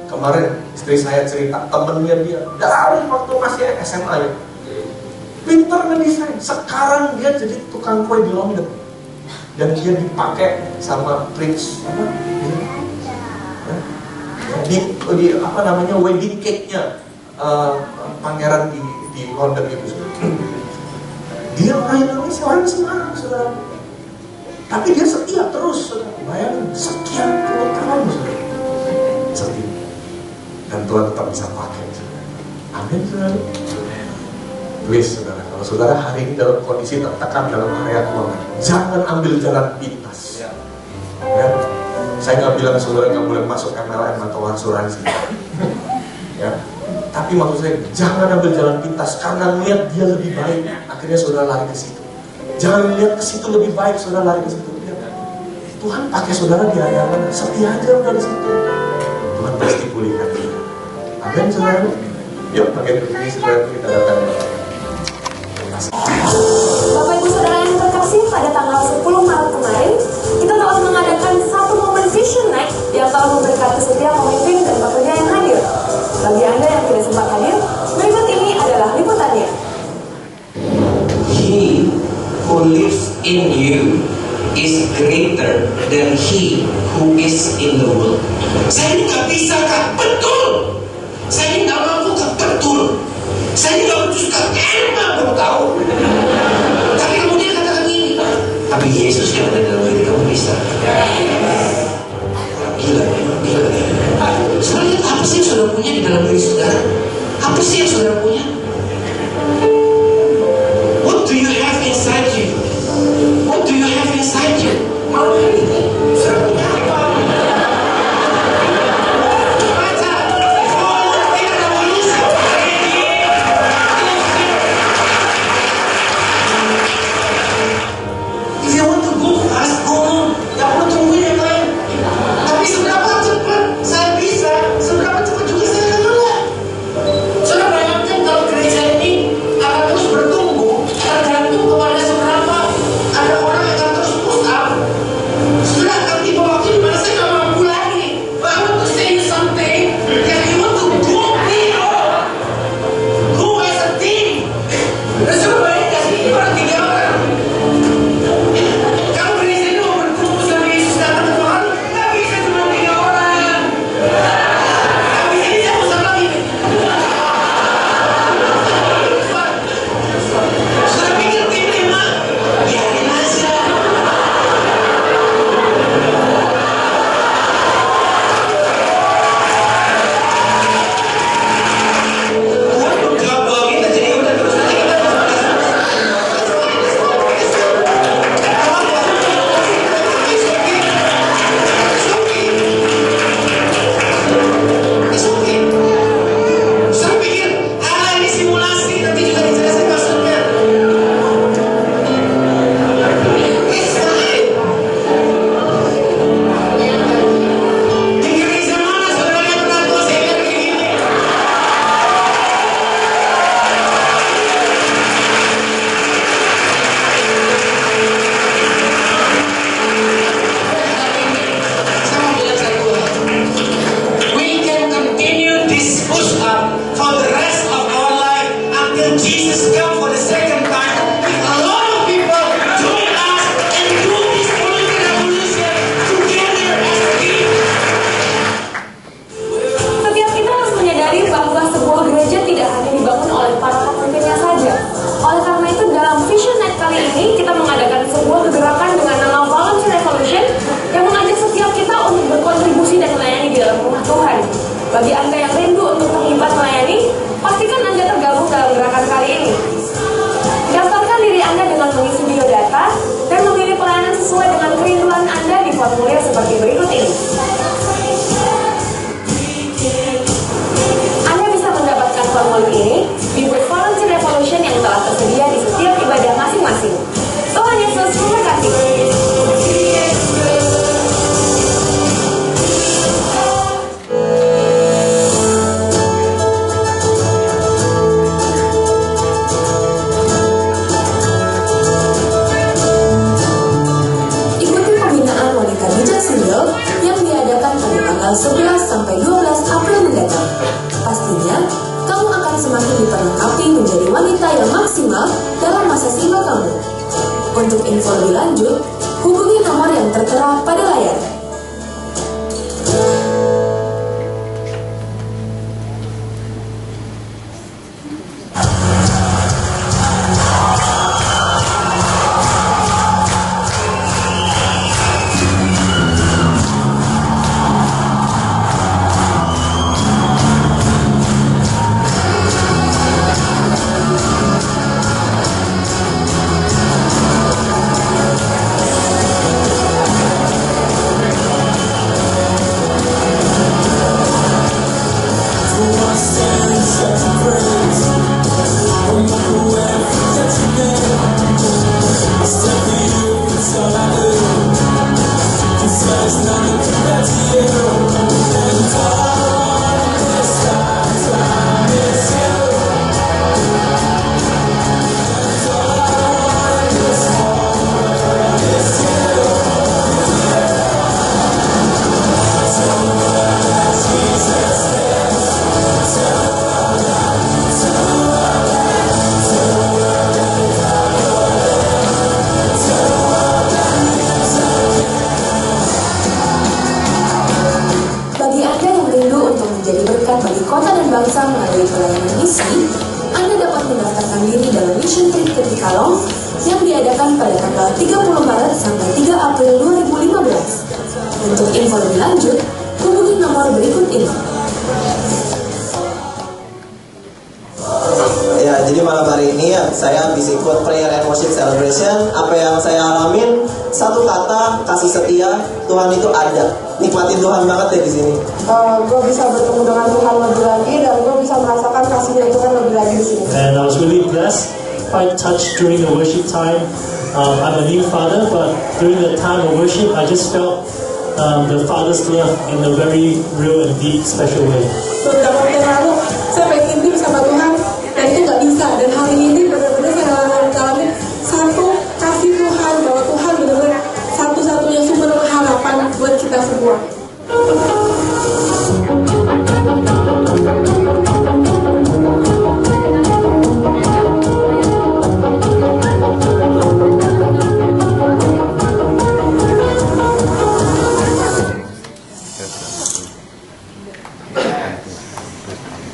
A: Kemarin istri saya cerita, temennya dia dari waktu masih SMA ya, pinter ngedesain. Sekarang dia jadi tukang kue di London. Dan dia dipakai sama Prince apa? Di apa namanya, wedding cake-nya pangeran di London itu. Dia orang Indonesia, orang Semarang, saudara. Tapi dia setia terus, saudara. Bayangin, sekian puluh tahun, saudara. Setia. Dan Tuhan tetap bisa pakai, saudara. Amin, saudara. Please, saudara. Kalau saudara hari ini dalam kondisi tertekan dalam area keuangan, jangan ambil jalan pintas. Ya. Saya nggak bilang saudara nggak boleh masuk MLM atau asuransi. Ya. Tapi maksud saya, jangan ambil jalan pintas karena melihat dia lebih baik, akhirnya saudara lari ke situ. Jangan lihat ke situ lebih baik, saudara lari ke situ. Ya. Tuhan pakai saudara di area mana? Setia aja udah di situ. Tuhan pasti pulihkan kita. Amin, saudara. Yuk, bagian ini saudara kita datang.
B: Bapak Ibu Saudara yang terkasih, pada tanggal 10 Maret kemarin, kita telah mengadakan satu momen Vision Night yang telah memberkati setiap pemimpin dan pekerja yang hadir. Bagi Anda yang tidak sempat hadir, berikut ini adalah liputannya.
C: He who lives in you is greater than he who is in the world. Saya ini gak bisa, Kak. Betul. Saya ini gak mampu, Kak. Betul. Saya ini gak suka. Emang kamu tahu. Tapi kemudian katakan ini, tapi Yesus yang ada dalam diri kamu bisa. Gila. Sebenarnya apa sih yang saudara punya di dalam diri saudara? Apa sih yang saudara punya? What do you have inside you? What do you have inside you? Saudara punya apa? If you want to go fast, go on. Yang mau tungguin yang lain. Tapi seberapa cepat saya bisa, seberapa cepat juga saya akan lelah. Saudara bayangkan kalau gereja
B: yang maksimal dalam masa single kamu. Untuk info lebih lanjut, hubungi nomor yang tertera pada layar. Bagi kota dan bangsa melalui pelayanan misi, Anda dapat mendaftarkan diri dalam Mission Trip ke Cikalong yang diadakan pada tanggal 30 Maret sampai 3 April 2015. Untuk info lebih lanjut, hubungi nomor berikut ini.
D: Ya, jadi malam hari ini saya habis ikut prayer and worship celebration. Apa yang saya alamin, satu kata, kasih setia. Tuhan itu ada. Nikmatin Tuhan banget ya di sini.
B: Gue bisa bertemu dengan Tuhan lebih lagi dan gue bisa merasakan kasihnya Tuhan lebih lagi di sini.
E: And I was really blessed, quite touched during the worship time. I'm a new father, but during the time of worship, I just felt the Father's love in a very real and deep, special way.
B: Beberapa waktu yang lalu, saya pengen intim sama Tuhan, dan itu nggak bisa. Dan hari ini benar-benar saya ngalamin satu kasih Tuhan, bahwa Tuhan benar-benar satu-satunya sumber harapan buat kita semua.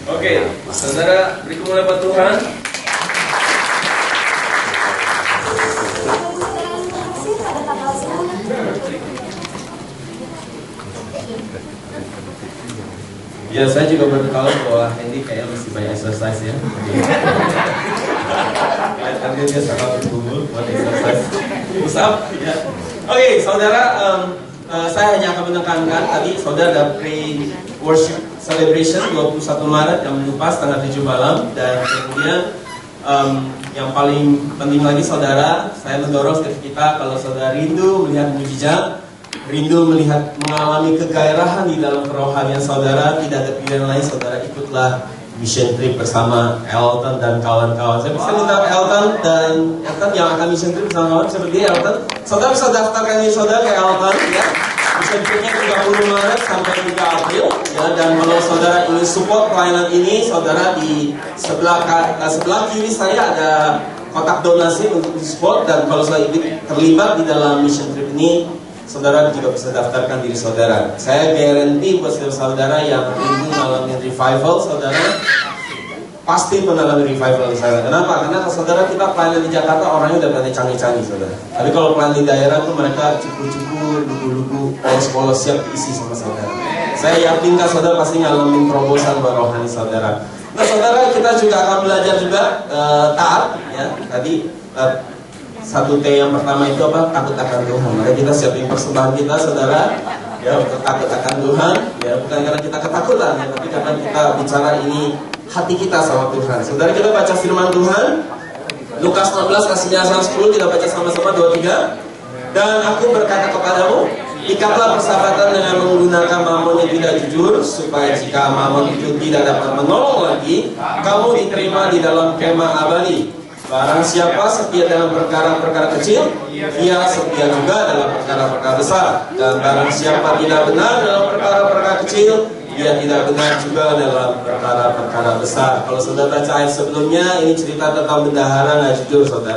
F: Oke, saudara, beri kemuliaan buat Tuhan. Ya, saya juga baru tahu bahwa Hendy kayak masih banyak exercise ya. Nanti dia sangat bergumul buat exercise push up ya. Oke, saudara, saya hanya akan menekankan tadi saudara ada pre-worship celebration 21 Maret yang mengupas tanggal 7 malam. Dan kemudian yang paling penting lagi saudara, saya mendorong setiap kita kalau saudara rindu melihat mujizat, rindu melihat mengalami kegairahan di dalam kerohanian saudara, tidak ada pilihan lain, saudara ikutlah mission trip bersama Elton dan kawan-kawan. Saya bisa minta Elton yang akan mission trip bersama kawan seperti Elton. Saudara bisa daftarkan diri saudara ke Elton ya. Mission tripnya 30 Maret sampai 3 April ya. Dan kalau saudara ingin support pelayanan ini, saudara di sebelah kiri saya ada kotak donasi untuk support. Dan kalau saya terlibat di dalam mission trip ini, saudara juga bisa daftarkan diri saudara. Saya garanti buat saudara yang ingin mengalami revival, saudara pasti mengalami revival di sana. Kenapa? Karena kalau saudara kita pelayanan di Jakarta orangnya udah pada canggih-canggih saudara. Tapi kalau pelayanan di daerah tuh mereka cukur-cukur, lugu-lugu, polos-polos siap diisi sama saudara. Saya yakin kan saudara pasti ngalamin terobosan rohani saudara. Nah saudara, kita juga akan belajar juga taat ya. Tadi 1T yang pertama itu apa? Takut akan Tuhan. Maka kita siapin persembahan kita saudara ya, untuk takut akan Tuhan ya, bukan karena kita ketakutan ya, tapi karena kita bicara ini hati kita sama Tuhan. Saudara, kita baca firman Tuhan Lukas 16 kasihnya 10, kita baca sama-sama 2-3. Dan aku berkata kepadamu, ikatlah persahabatan dengan menggunakan mamon yang tidak jujur, supaya jika mamon itu tidak dapat menolong lagi, kamu diterima di dalam kemah abadi. Barang siapa setia dalam perkara-perkara kecil, ia setia juga dalam perkara-perkara besar. Dan barang siapa tidak benar dalam perkara-perkara kecil,
G: Ia tidak benar juga dalam perkara-perkara besar. Kalau saudara baca ayat sebelumnya, ini cerita tentang bendahara nggak jujur, saudara.